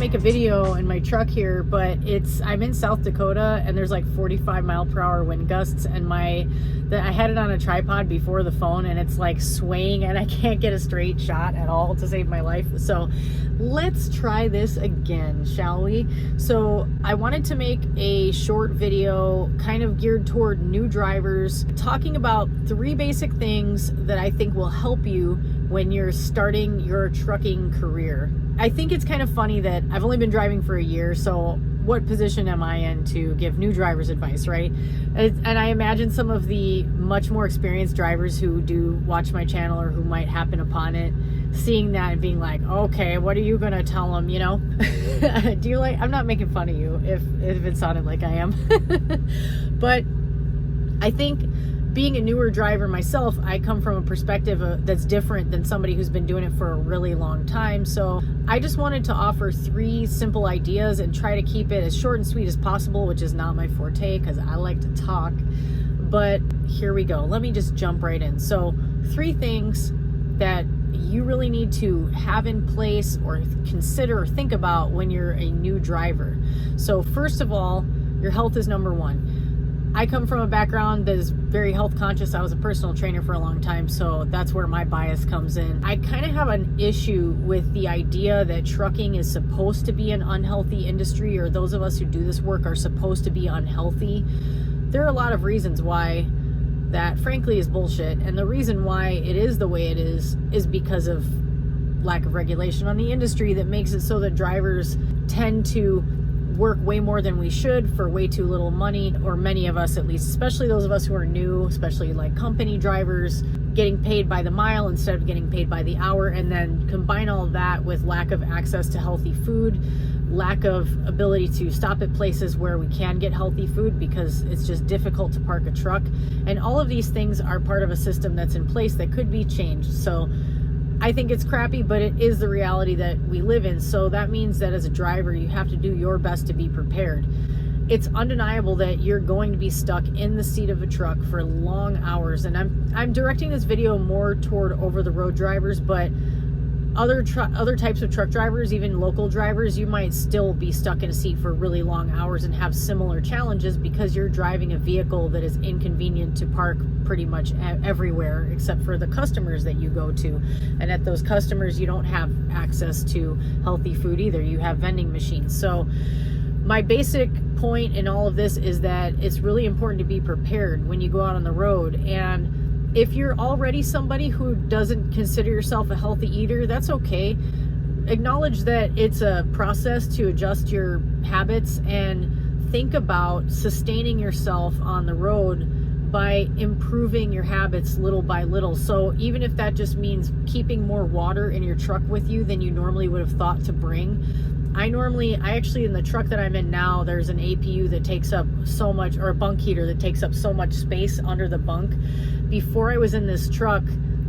make a video in my truck here, but I'm in South Dakota and there's like 45-mile-per-hour wind gusts, and I had it on a tripod before the phone and it's like swaying and I can't get a straight shot at all to save my life. So let's try this again, shall we? So I wanted to make a short video kind of geared toward new drivers, talking about 3 basic things that I think will help you when you're starting your trucking career. I think it's kind of funny that I've only been driving for a year, so what position am I in to give new drivers advice, right? And I imagine some of the much more experienced drivers who do watch my channel or who might happen upon it, seeing that and being like, okay, what are you gonna tell them, you know? Do you like, I'm not making fun of you if it sounded like I am. But I think being a newer driver myself, I come from a perspective that's different than somebody who's been doing it for a really long time. So I just wanted to offer 3 simple ideas and try to keep it as short and sweet as possible, which is not my forte because I like to talk. But here we go. Let me just jump right in. So 3 things that you really need to have in place or consider or think about when you're a new driver. So first of all, your health is number 1. I come from a background that is very health conscious. I was a personal trainer for a long time, so that's where my bias comes in. I kind of have an issue with the idea that trucking is supposed to be an unhealthy industry, or those of us who do this work are supposed to be unhealthy. There are a lot of reasons why that frankly is bullshit, and the reason why it is the way it is because of lack of regulation on the industry that makes it so that drivers tend to work way more than we should for way too little money, or many of us at least, especially those of us who are new, especially like company drivers, getting paid by the mile instead of getting paid by the hour. And then combine all of that with lack of access to healthy food, lack of ability to stop at places where we can get healthy food because it's just difficult to park a truck. And all of these things are part of a system that's in place that could be changed. So I think it's crappy, but it is the reality that we live in. So that means that as a driver, you have to do your best to be prepared. It's undeniable that you're going to be stuck in the seat of a truck for long hours. And I'm directing this video more toward over-the-road drivers, but other types of truck drivers, even local drivers, you might still be stuck in a seat for really long hours and have similar challenges because you're driving a vehicle that is inconvenient to park pretty much everywhere except for the customers that you go to. And at those customers, you don't have access to healthy food either. You have vending machines. So my basic point in all of this is that it's really important to be prepared when you go out on the road. And if you're already somebody who doesn't consider yourself a healthy eater, that's okay. Acknowledge that it's a process to adjust your habits and think about sustaining yourself on the road by improving your habits little by little. So even if that just means keeping more water in your truck with you than you normally would have thought to bring. I actually, in the truck that I'm in now, there's an APU that takes up so much, or a bunk heater that takes up so much space under the bunk. Before I was in this truck,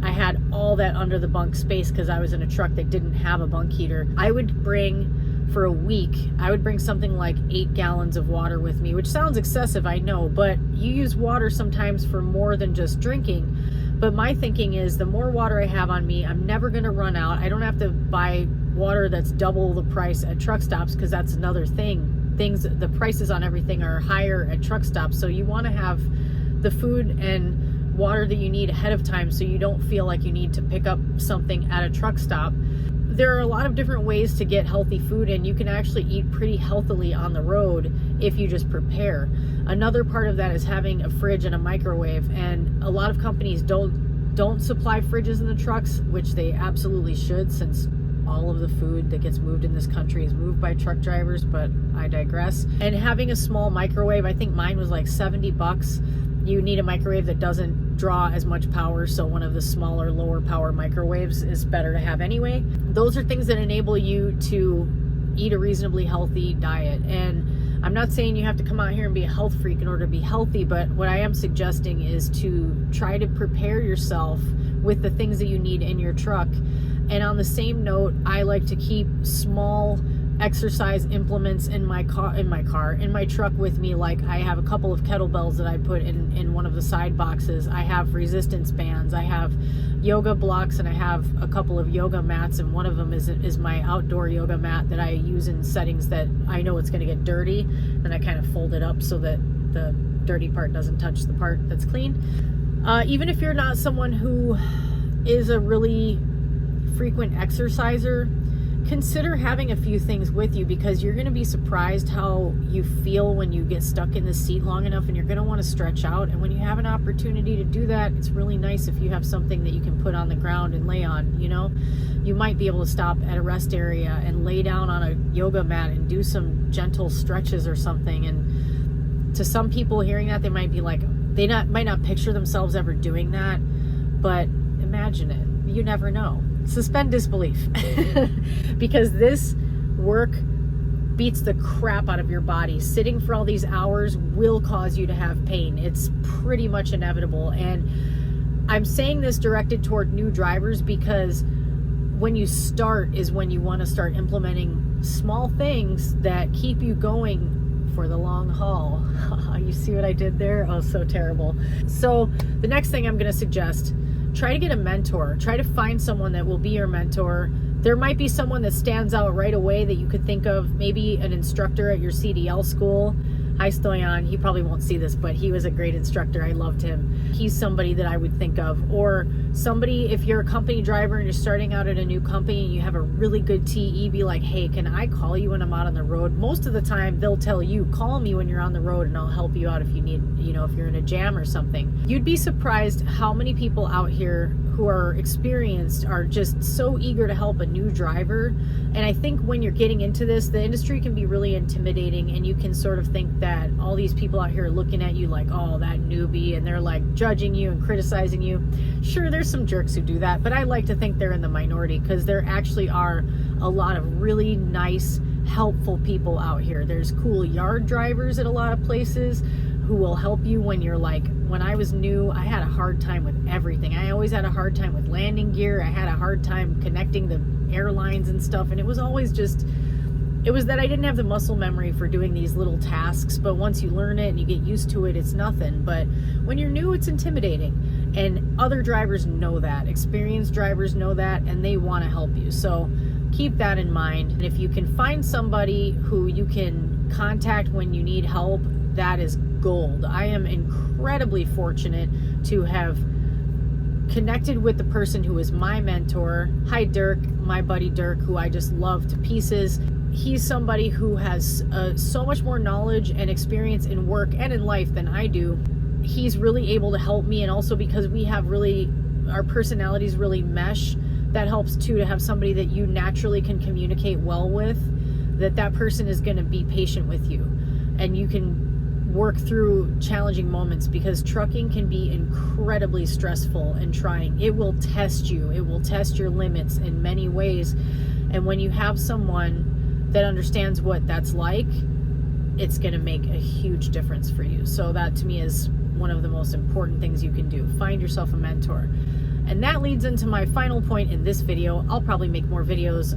I had all that under the bunk space because I was in a truck that didn't have a bunk heater. I would bring, for a week, I would bring something like 8 gallons of water with me, which sounds excessive, I know, but you use water sometimes for more than just drinking. But my thinking is the more water I have on me, I'm never going to run out. I don't have to buy water that's double the price at truck stops, because that's another thing. The prices on everything are higher at truck stops. So you want to have the food and water that you need ahead of time so you don't feel like you need to pick up something at a truck stop. There are a lot of different ways to get healthy food, and you can actually eat pretty healthily on the road if you just prepare. Another part of that is having a fridge and a microwave, and a lot of companies don't supply fridges in the trucks, which they absolutely should, since all of the food that gets moved in this country is moved by truck drivers, but I digress. And having a small microwave, I think mine was like $70. You need a microwave that doesn't draw as much power, so one of the smaller, lower power microwaves is better to have anyway. Those are things that enable you to eat a reasonably healthy diet. And I'm not saying you have to come out here and be a health freak in order to be healthy, but what I am suggesting is to try to prepare yourself with the things that you need in your truck. And on the same note, I like to keep small exercise implements in my truck with me. Like I have a couple of kettlebells that I put in one of the side boxes. I have resistance bands. I have yoga blocks, and I have a couple of yoga mats, and one of them is my outdoor yoga mat that I use in settings that I know it's going to get dirty, and I kind of fold it up so that the dirty part doesn't touch the part that's clean. Even if you're not someone who is a really frequent exerciser, consider having a few things with you, because you're going to be surprised how you feel when you get stuck in the seat long enough, and you're going to want to stretch out. And when you have an opportunity to do that, it's really nice if you have something that you can put on the ground and lay on. You know, you might be able to stop at a rest area and lay down on a yoga mat and do some gentle stretches or something. And to some people hearing that, they might be like, might not picture themselves ever doing that, but imagine it. You never know. Suspend disbelief. Because this work beats the crap out of your body. Sitting for all these hours will cause you to have pain. It's pretty much inevitable. And I'm saying this directed toward new drivers, because when you start is when you want to start implementing small things that keep you going for the long haul. You see what I did there? Oh, so terrible. So the next thing I'm going to suggest, try to get a mentor. Try to find someone that will be your mentor. There might be someone that stands out right away that you could think of, maybe an instructor at your CDL school. Hi, Stoyan. He probably won't see this, but he was a great instructor. I loved him. He's somebody that I would think of. Or somebody, if you're a company driver and you're starting out at a new company and you have a really good TE, be like, hey, can I call you when I'm out on the road? Most of the time, they'll tell you, call me when you're on the road and I'll help you out if you need, if you're in a jam or something. You'd be surprised how many people out here who are experienced are just so eager to help a new driver. And I think when you're getting into this, the industry can be really intimidating, and you can sort of think that all these people out here are looking at you like, oh, that newbie, and they're like judging you and criticizing you. Sure, there's some jerks who do that, but I like to think they're in the minority, because there actually are a lot of really nice, helpful people out here. There's cool yard drivers at a lot of places who will help you when you're like, when I was new, I had a hard time with everything. I always had a hard time with landing gear. I had a hard time connecting the airlines and stuff. And it was always just, it was that I didn't have the muscle memory for doing these little tasks. But once you learn it and you get used to it, it's nothing. But when you're new, it's intimidating. And other drivers know that. Experienced drivers know that, and they want to help you. So keep that in mind. And if you can find somebody who you can contact when you need help, that is gold. I am incredibly fortunate to have connected with the person who is my mentor. Hi, Dirk, my buddy Dirk, who I just love to pieces. He's somebody who has so much more knowledge and experience in work and in life than I do. He's really able to help me, and also because we have our personalities really mesh, that helps too, to have somebody that you naturally can communicate well with, that person is going to be patient with you, and you can work through challenging moments, because trucking can be incredibly stressful and trying. It will test you. It will test your limits in many ways. And when you have someone that understands what that's like, it's going to make a huge difference for you. So that to me is one of the most important things you can do. Find yourself a mentor. And that leads into my final point in this video. I'll probably make more videos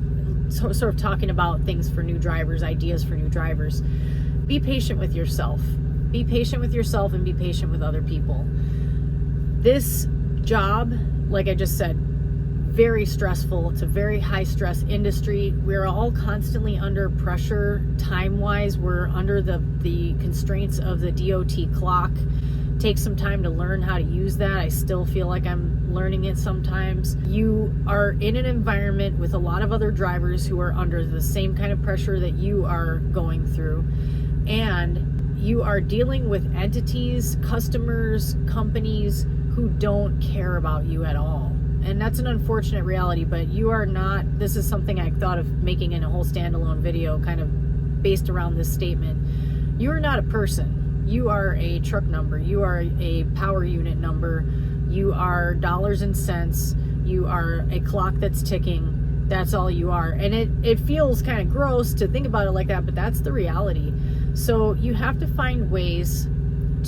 sort of talking about things for new drivers, ideas for new drivers. Be patient with yourself. Be patient with yourself and be patient with other people. This job, like I just said, very stressful. It's a very high stress industry. We're all constantly under pressure time-wise. We're under the constraints of the DOT clock. Take some time to learn how to use that. I still feel like I'm learning it sometimes. You are in an environment with a lot of other drivers who are under the same kind of pressure that you are going through. And you are dealing with entities, customers, companies who don't care about you at all. And that's an unfortunate reality, but you are not, this is something I thought of making in a whole standalone video kind of based around this statement. You are not a person. You are a truck number. You are a power unit number. You are dollars and cents. You are a clock that's ticking. That's all you are. And it feels kind of gross to think about it like that, but that's the reality. So you have to find ways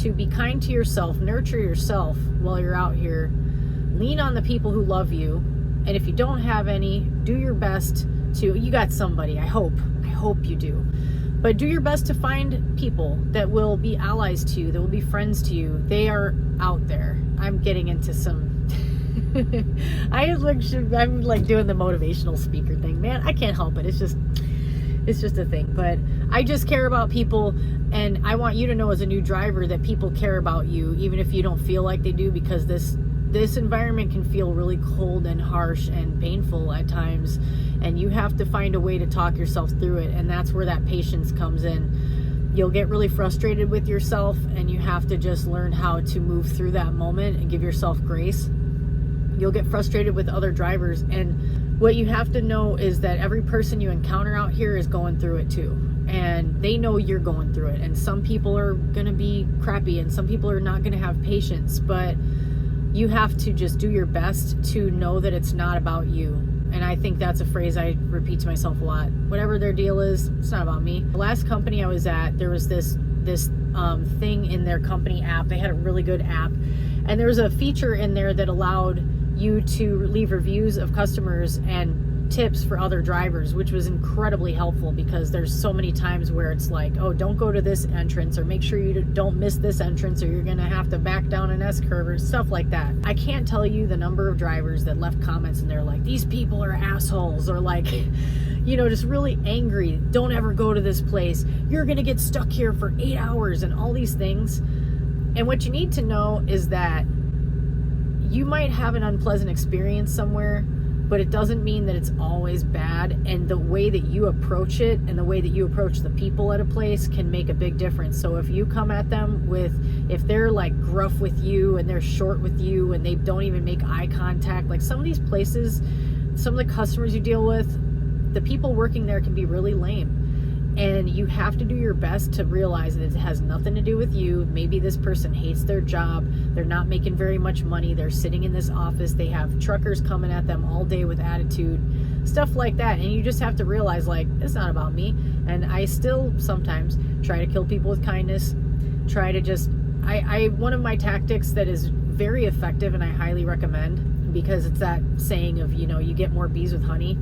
to be kind to yourself, nurture yourself while you're out here. Lean on the people who love you. And if you don't have any, do your best to, you got somebody, I hope hope you do. But do your best to find people that will be allies to you, that will be friends to you. They are out there. I'm getting into some I'm like doing the motivational speaker thing, man. I can't help it. It's just a thing. But I just care about people, and I want you to know as a new driver that people care about you, even if you don't feel like they do, because this environment can feel really cold and harsh and painful at times, and you have to find a way to talk yourself through it. And that's where that patience comes in. You'll get really frustrated with yourself, and you have to just learn how to move through that moment and give yourself grace. You'll get frustrated with other drivers, and what you have to know is that every person you encounter out here is going through it too, and they know you're going through it. And some people are gonna be crappy, and some people are not gonna have patience, but you have to just do your best to know that it's not about you. And I think that's a phrase I repeat to myself a lot. Whatever their deal is, it's not about me. The last company I was at, there was this thing in their company app. They had a really good app, and there was a feature in there that allowed you to leave reviews of customers and tips for other drivers, which was incredibly helpful, because there's so many times where it's like, oh, don't go to this entrance, or make sure you don't miss this entrance, or you're gonna have to back down an S-curve, or stuff like that. I can't tell you the number of drivers that left comments and they're like, these people are assholes, or like, you know, just really angry. Don't ever go to this place. You're gonna get stuck here for 8 hours, and all these things. And what you need to know is that you might have an unpleasant experience somewhere, but it doesn't mean that it's always bad. And the way that you approach it and the way that you approach the people at a place can make a big difference. So if you come at them if they're like gruff with you and they're short with you and they don't even make eye contact, like some of these places, some of the customers you deal with, the people working there can be really lame. And you have to do your best to realize that it has nothing to do with you. Maybe this person hates their job. They're not making very much money. They're sitting in this office. They have truckers coming at them all day with attitude, stuff like that. And you just have to realize, like, it's not about me. And I still sometimes try to kill people with kindness. Try to just, one of my tactics that is very effective and I highly recommend, because it's that saying of, you know, you get more bees with honey,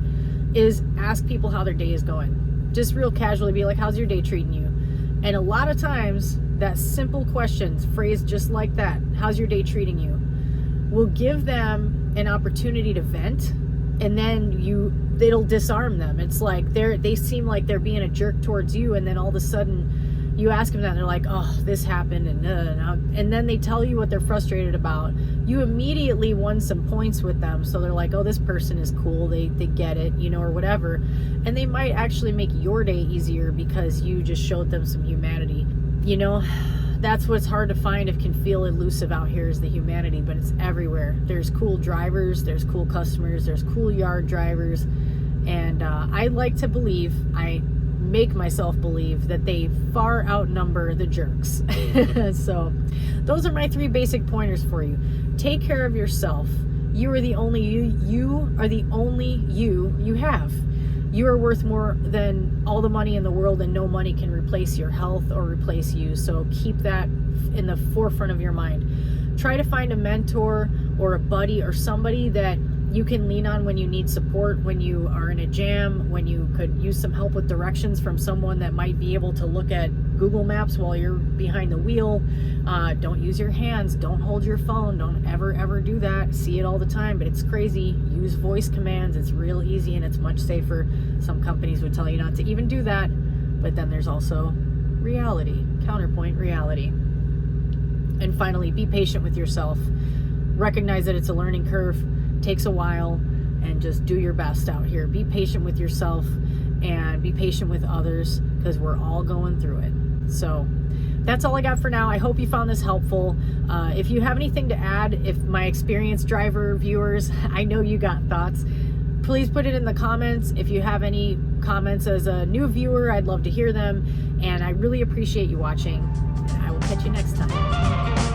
is ask people how their day is going. Just real casually be like, how's your day treating you? And a lot of times that simple question phrased just like that, how's your day treating you, will give them an opportunity to vent, and then it'll disarm them. It's like they seem like they're being a jerk towards you, and then all of a sudden you ask them that and they're like, oh, this happened, and then they tell you what they're frustrated about. You immediately won some points with them, so they're like, oh, this person is cool, they get it, you know, or whatever. And they might actually make your day easier because you just showed them some humanity. You know, that's what's hard to find. It can feel elusive out here, is the humanity, but it's everywhere. There's cool drivers, there's cool customers, there's cool yard drivers, and I like to believe, I make myself believe, that they far outnumber the jerks. So those are my 3 basic pointers for you. Take care of yourself. You are the only you are the only you have. You are worth more than all the money in the world, and no money can replace your health or replace you. So keep that in the forefront of your mind. Try to find a mentor or a buddy or somebody that you can lean on when you need support, when you are in a jam, when you could use some help with directions from someone that might be able to look at Google Maps while you're behind the wheel. Don't use your hands. Don't hold your phone. Don't ever do that. See it all the time, but it's crazy. Use voice commands. It's real easy and it's much safer. Some companies would tell you not to even do that, but then there's also reality, counterpoint reality. And finally, be patient with yourself. Recognize that it's a learning curve. Takes a while, and just do your best out here. Be patient with yourself and be patient with others, because we're all going through it. So that's all I got for now. I hope you found this helpful. If you have anything to add, if my experienced driver viewers, I know you got thoughts, please put it in the comments. If you have any comments as a new viewer, I'd love to hear them, and I really appreciate you watching. I will catch you next time.